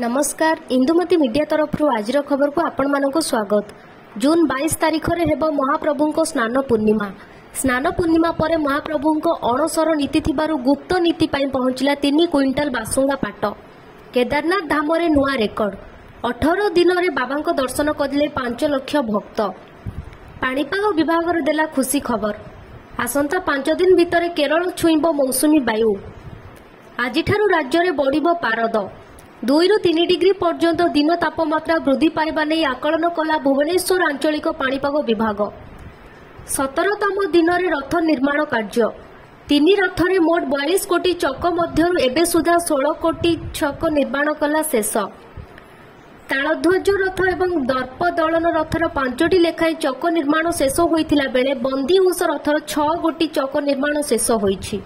नमस्कार इंदुमती मीडिया तरफ आज खबर को आपण मानक स्वागत। जून 22 तारीख रे हेबो महाप्रभु को स्नान पूर्णिमा। स्नान पूर्णिमा पर महाप्रभु को अणसर नीति थिबारु गुप्त नीति पाई पहुंचला 3 क्विंटाल बासुंगा पाट। केदारनाथ धाम रे नुआ रेकर्ड। 18 दिन रे बाबा को दर्शन करले 5 लाख भक्त। पाणीपाग विभाग रे देला खुशी खबर। आसंता 5 दिन भितर केरल छुईब मौसुमी वायु। आजिठारु राज्य रे बढ़िबो पारद। 2 ରୁ 3 डिग्री पर्यंत दिन तापमात्रा वृद्धि पाइबा नहीं आकलन कला भुवनेश्वर आंचलिक पाणीपाग विभाग। 17तम दिन रे रथ निर्माण कार्य। 3 रथरे मोट 42 कोटी चक मध्यरु एबे सुधा 16 कोटी चक निर्माण कला शेष। तालध्वज रथ एवं दर्प दलन रथर 5टी लेखाएं चक निर्माण शेष होइथिला बेले बंदीहुस रथर 6 कोटी चक निर्माण शेष होइछि।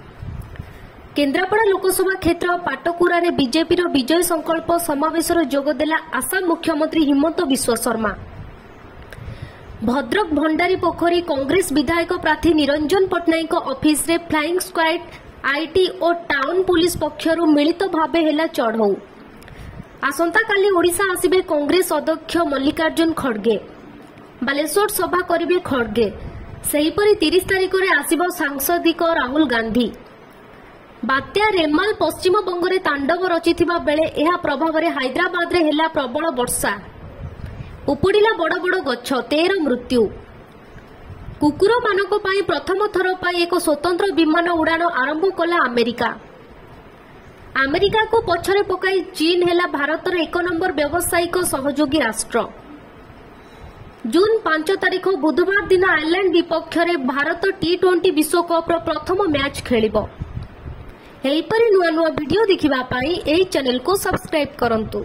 केन्द्रापड़ा लोकसभा क्षेत्र पाटकुरा रे बीजेपी रो विजय संकल्प समावेश जोगदेला आसाम मुख्यमंत्री हिमंत विश्व शर्मा। भद्रक भंडारी पोखरी कांग्रेस विधायक प्रार्थी निरंजन पट्टनायक ऑफिस रे फ्लाइंग स्क्वाड आईटी और टाउन पुलिस पक्षरु मिलित भाबे हेला चढ़ऊ। आसंता काली ओडिशा आसिबे कांग्रेस अध्यक्ष मल्लिकार्जुन खड़गे। बालेश्वर सभा करिबे खड़गे। सेहीपरि 30 तारिख रे आसिबो सांसदिक राहुल गांधी। बात्या रेमाल पश्चिम बंगरे तांडव रचिथिबा बेले एहा प्रभाव रे हैदराबाद रे हेला प्रबल वर्षा। उपुडिला बड़ बड़ गछ। 13 मृत्यु। कुकुर मानक पाई प्रथम थर पाई एक स्वतंत्र विमान उड़ान आरंभ कला अमेरिका। अमेरिका को पछरे पकाई चीन हेला भारत रे 1 नंबर व्यावसायिक सहयोगी राष्ट्र। जून 5 तारिख बुधवार दिन आयरलैंड विपक्ष रे भारत T20 विश्वकप रो प्रथम मैच खेलिबो। एहीपरि नुआ नुआ वीडियो देखिबा पाई एही चैनल को सब्सक्राइब करंतु।